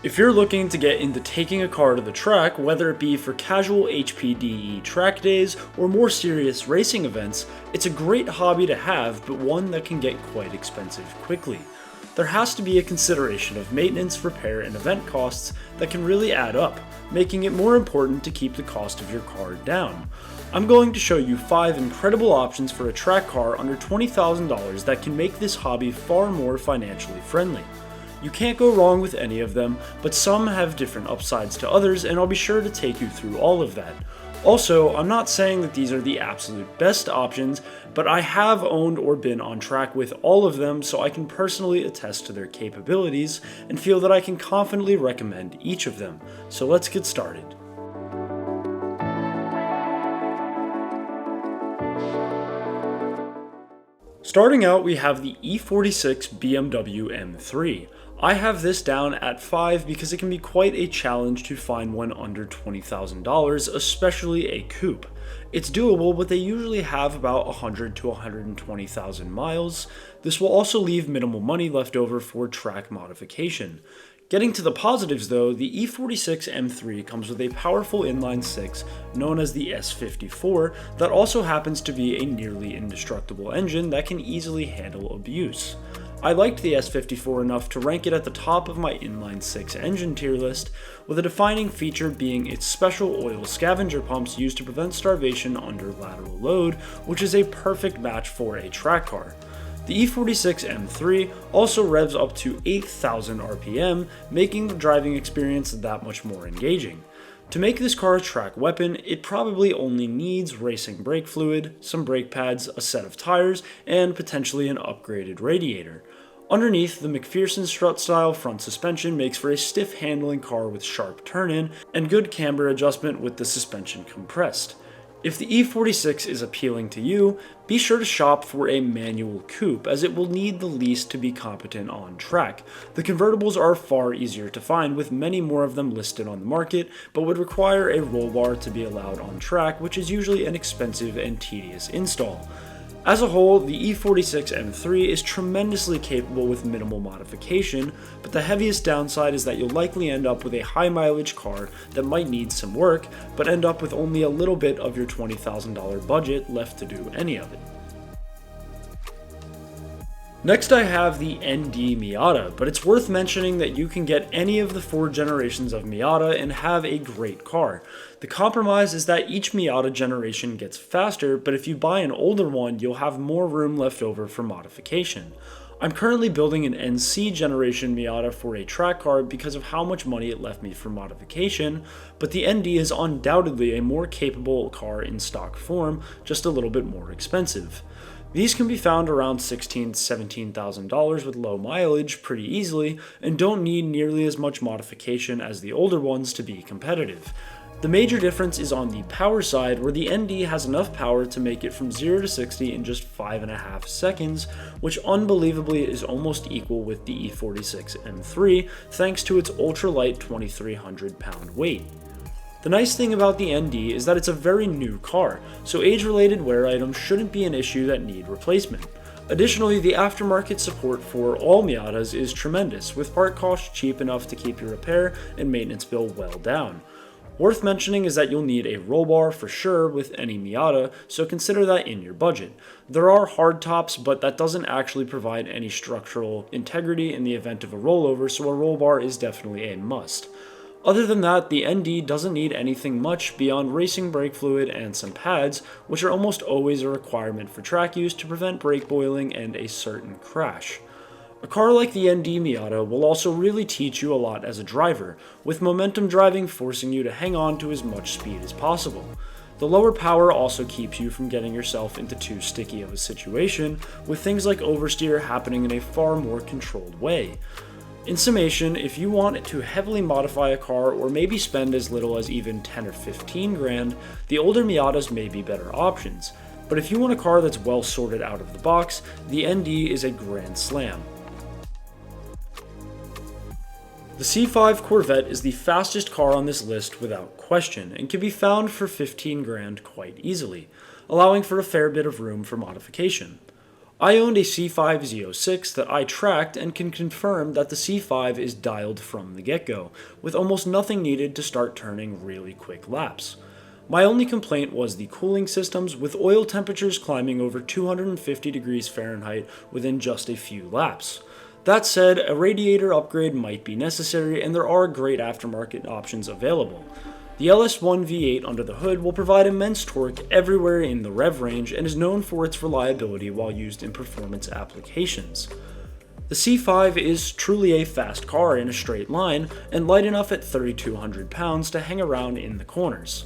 If you're looking to get into taking a car to the track, whether it be for casual HPDE track days or more serious racing events, it's a great hobby to have, but one that can get quite expensive quickly. There has to be a consideration of maintenance, repair, and event costs that can really add up, making it more important to keep the cost of your car down. I'm going to show you 5 incredible options for a track car under $20,000 that can make this hobby far more financially friendly. You can't go wrong with any of them, but some have different upsides to others, and I'll be sure to take you through all of that. Also, I'm not saying that these are the absolute best options, but I have owned or been on track with all of them, so I can personally attest to their capabilities and feel that I can confidently recommend each of them. So let's get started. Starting out, we have the E46 BMW M3. I have this down at 5 because it can be quite a challenge to find one under $20,000, especially a coupe. It's doable, but they usually have about 100 to 120,000 miles. This will also leave minimal money left over for track modification. Getting to the positives though, the E46 M3 comes with a powerful inline-6 known as the S54 that also happens to be a nearly indestructible engine that can easily handle abuse. I liked the S54 enough to rank it at the top of my inline-6 engine tier list, with a defining feature being its special oil scavenger pumps used to prevent starvation under lateral load, which is a perfect match for a track car. The E46 M3 also revs up to 8,000 RPM, making the driving experience that much more engaging. To make this car a track weapon, it probably only needs racing brake fluid, some brake pads, a set of tires, and potentially an upgraded radiator. Underneath, the McPherson strut-style front suspension makes for a stiff handling car with sharp turn-in and good camber adjustment with the suspension compressed. If the E46 is appealing to you, be sure to shop for a manual coupe, as it will need the least to be competent on track. The convertibles are far easier to find, with many more of them listed on the market, but would require a roll bar to be allowed on track, which is usually an expensive and tedious install. As a whole, the E46 M3 is tremendously capable with minimal modification, but the heaviest downside is that you'll likely end up with a high mileage car that might need some work, but end up with only a little bit of your $20,000 budget left to do any of it. Next I have the ND Miata, but it's worth mentioning that you can get any of the 4 generations of Miata and have a great car. The compromise is that each Miata generation gets faster, but if you buy an older one, you'll have more room left over for modification. I'm currently building an NC generation Miata for a track car because of how much money it left me for modification, but the ND is undoubtedly a more capable car in stock form, just a little bit more expensive. These can be found around $16,000 to $17,000 with low mileage pretty easily, and don't need nearly as much modification as the older ones to be competitive. The major difference is on the power side, where the ND has enough power to make it from 0 to 60 in just 5.5 seconds, which unbelievably is almost equal with the E46 M3 thanks to its ultra-light 2,300 pound weight. The nice thing about the ND is that it's a very new car, so age-related wear items shouldn't be an issue that need replacement. Additionally, the aftermarket support for all Miatas is tremendous, with part costs cheap enough to keep your repair and maintenance bill well down. Worth mentioning is that you'll need a roll bar for sure with any Miata, so consider that in your budget. There are hardtops, but that doesn't actually provide any structural integrity in the event of a rollover, so a roll bar is definitely a must. Other than that, the ND doesn't need anything much beyond racing brake fluid and some pads, which are almost always a requirement for track use to prevent brake boiling and a certain crash. A car like the ND Miata will also really teach you a lot as a driver, with momentum driving forcing you to hang on to as much speed as possible. The lower power also keeps you from getting yourself into too sticky of a situation, with things like oversteer happening in a far more controlled way. In summation, if you want to heavily modify a car or maybe spend as little as even 10 or 15 grand, the older Miatas may be better options. But if you want a car that's well sorted out of the box, the ND is a grand slam. The C5 Corvette is the fastest car on this list without question, and can be found for 15 grand quite easily, allowing for a fair bit of room for modification. I owned a C5 Z06 that I tracked and can confirm that the C5 is dialed from the get-go, with almost nothing needed to start turning really quick laps. My only complaint was the cooling systems, with oil temperatures climbing over 250 degrees Fahrenheit within just a few laps. That said, a radiator upgrade might be necessary, and there are great aftermarket options available. The LS1 V8 under the hood will provide immense torque everywhere in the rev range and is known for its reliability while used in performance applications. The C5 is truly a fast car in a straight line and light enough at 3,200 pounds to hang around in the corners.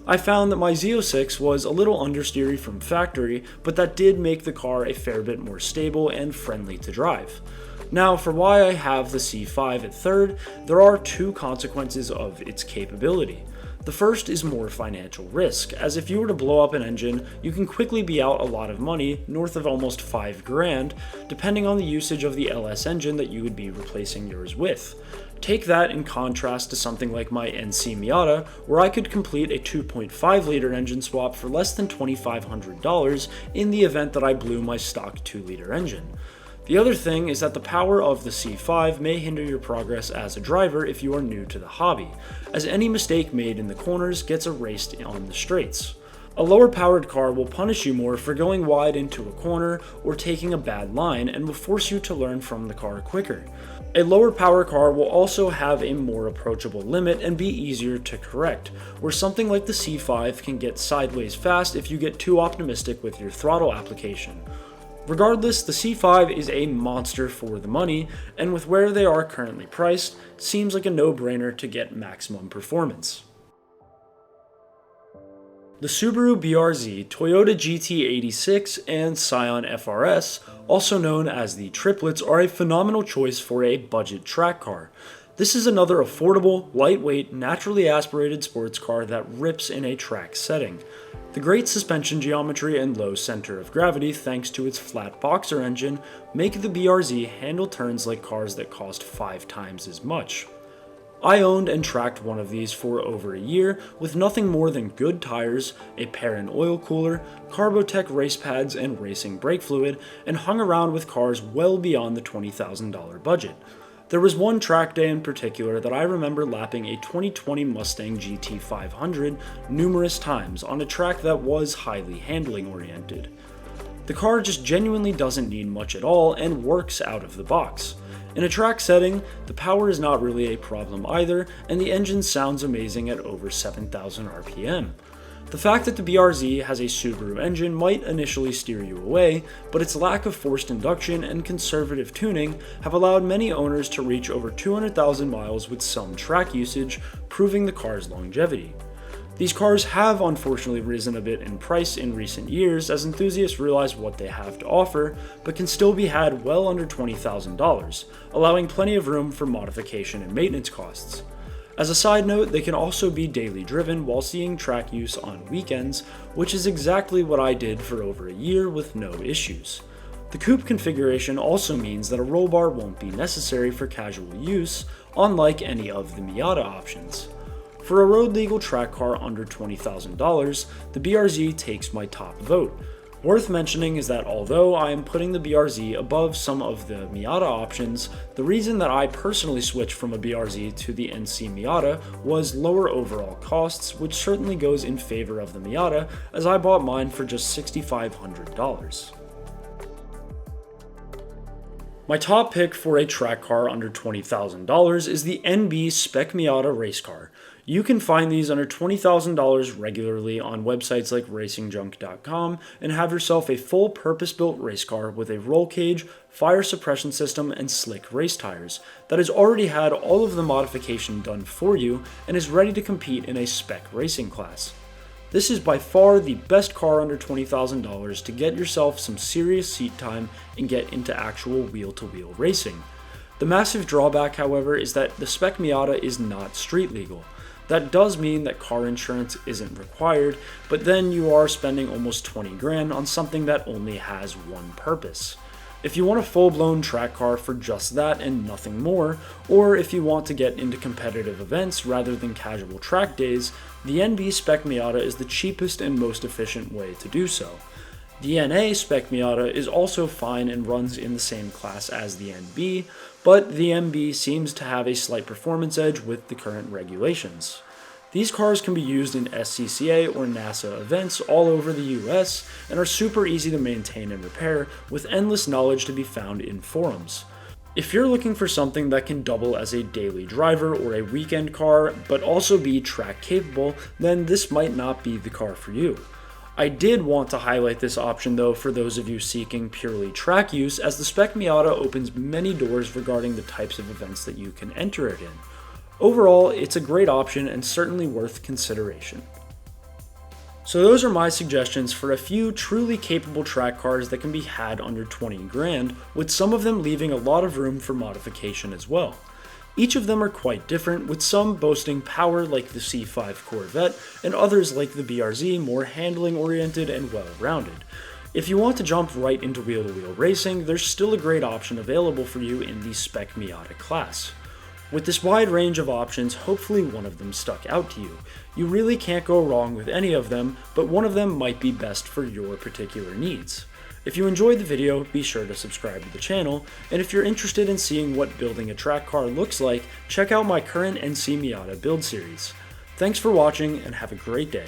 I found that my Z06 was a little understeery from factory, but that did make the car a fair bit more stable and friendly to drive. Now, for why I have the C5 at third, there are two consequences of its capability. The first is more financial risk, as if you were to blow up an engine, you can quickly be out a lot of money, north of almost $5,000, depending on the usage of the LS engine that you would be replacing yours with. Take that in contrast to something like my NC Miata, where I could complete a 2.5 liter engine swap for less than $2,500 in the event that I blew my stock 2 liter engine. The other thing is that the power of the C5 may hinder your progress as a driver if you are new to the hobby, as any mistake made in the corners gets erased on the straights. A lower powered car will punish you more for going wide into a corner or taking a bad line and will force you to learn from the car quicker. A lower power car will also have a more approachable limit and be easier to correct, where something like the C5 can get sideways fast if you get too optimistic with your throttle application. Regardless, the C5 is a monster for the money, and with where they are currently priced, seems like a no-brainer to get maximum performance. The Subaru BRZ, Toyota GT86, and Scion FRS, also known as the triplets, are a phenomenal choice for a budget track car. This is another affordable, lightweight, naturally aspirated sports car that rips in a track setting. The great suspension geometry and low center of gravity, thanks to its flat boxer engine, make the BRZ handle turns like cars that cost 5 times as much. I owned and tracked one of these for over a year with nothing more than good tires, a Perrin oil cooler, Carbotech race pads and racing brake fluid, and hung around with cars well beyond the $20,000 budget. There was one track day in particular that I remember lapping a 2020 Mustang GT500 numerous times on a track that was highly handling oriented. The car just genuinely doesn't need much at all and works out of the box. In a track setting, the power is not really a problem either, and the engine sounds amazing at over 7,000 RPM. The fact that the BRZ has a Subaru engine might initially steer you away, but its lack of forced induction and conservative tuning have allowed many owners to reach over 200,000 miles with some track usage, proving the car's longevity. These cars have unfortunately risen a bit in price in recent years as enthusiasts realize what they have to offer, but can still be had well under $20,000, allowing plenty of room for modification and maintenance costs. As a side note, they can also be daily driven while seeing track use on weekends, which is exactly what I did for over a year with no issues. The coupe configuration also means that a roll bar won't be necessary for casual use, unlike any of the Miata options. For a road legal track car under $20,000, the BRZ takes my top vote. Worth mentioning is that although I am putting the BRZ above some of the Miata options, the reason that I personally switched from a BRZ to the NC Miata was lower overall costs, which certainly goes in favor of the Miata, as I bought mine for just $6,500. My top pick for a track car under $20,000 is the NB Spec Miata race car. You can find these under $20,000 regularly on websites like racingjunk.com and have yourself a full purpose-built race car with a roll cage, fire suppression system, and slick race tires that has already had all of the modification done for you and is ready to compete in a spec racing class. This is by far the best car under $20,000 to get yourself some serious seat time and get into actual wheel-to-wheel racing. The massive drawback, however, is that the Spec Miata is not street legal. That does mean that car insurance isn't required, but then you are spending almost 20 grand on something that only has one purpose. If you want a full-blown track car for just that and nothing more, or if you want to get into competitive events rather than casual track days, the NB Spec Miata is the cheapest and most efficient way to do so. The NA Spec Miata is also fine and runs in the same class as the NB, but the MB seems to have a slight performance edge with the current regulations. These cars can be used in SCCA or NASA events all over the US and are super easy to maintain and repair, with endless knowledge to be found in forums. If you're looking for something that can double as a daily driver or a weekend car, but also be track capable, then this might not be the car for you. I did want to highlight this option though for those of you seeking purely track use, as the Spec Miata opens many doors regarding the types of events that you can enter it in. Overall, it's a great option and certainly worth consideration. So those are my suggestions for a few truly capable track cars that can be had under 20 grand, with some of them leaving a lot of room for modification as well. Each of them are quite different, with some boasting power like the C5 Corvette, and others like the BRZ more handling oriented and well-rounded. If you want to jump right into wheel-to-wheel racing, there's still a great option available for you in the Spec Miata class. With this wide range of options, hopefully one of them stuck out to you. You really can't go wrong with any of them, but one of them might be best for your particular needs. If you enjoyed the video, be sure to subscribe to the channel, and if you're interested in seeing what building a track car looks like, check out my current NC Miata build series. Thanks for watching and have a great day.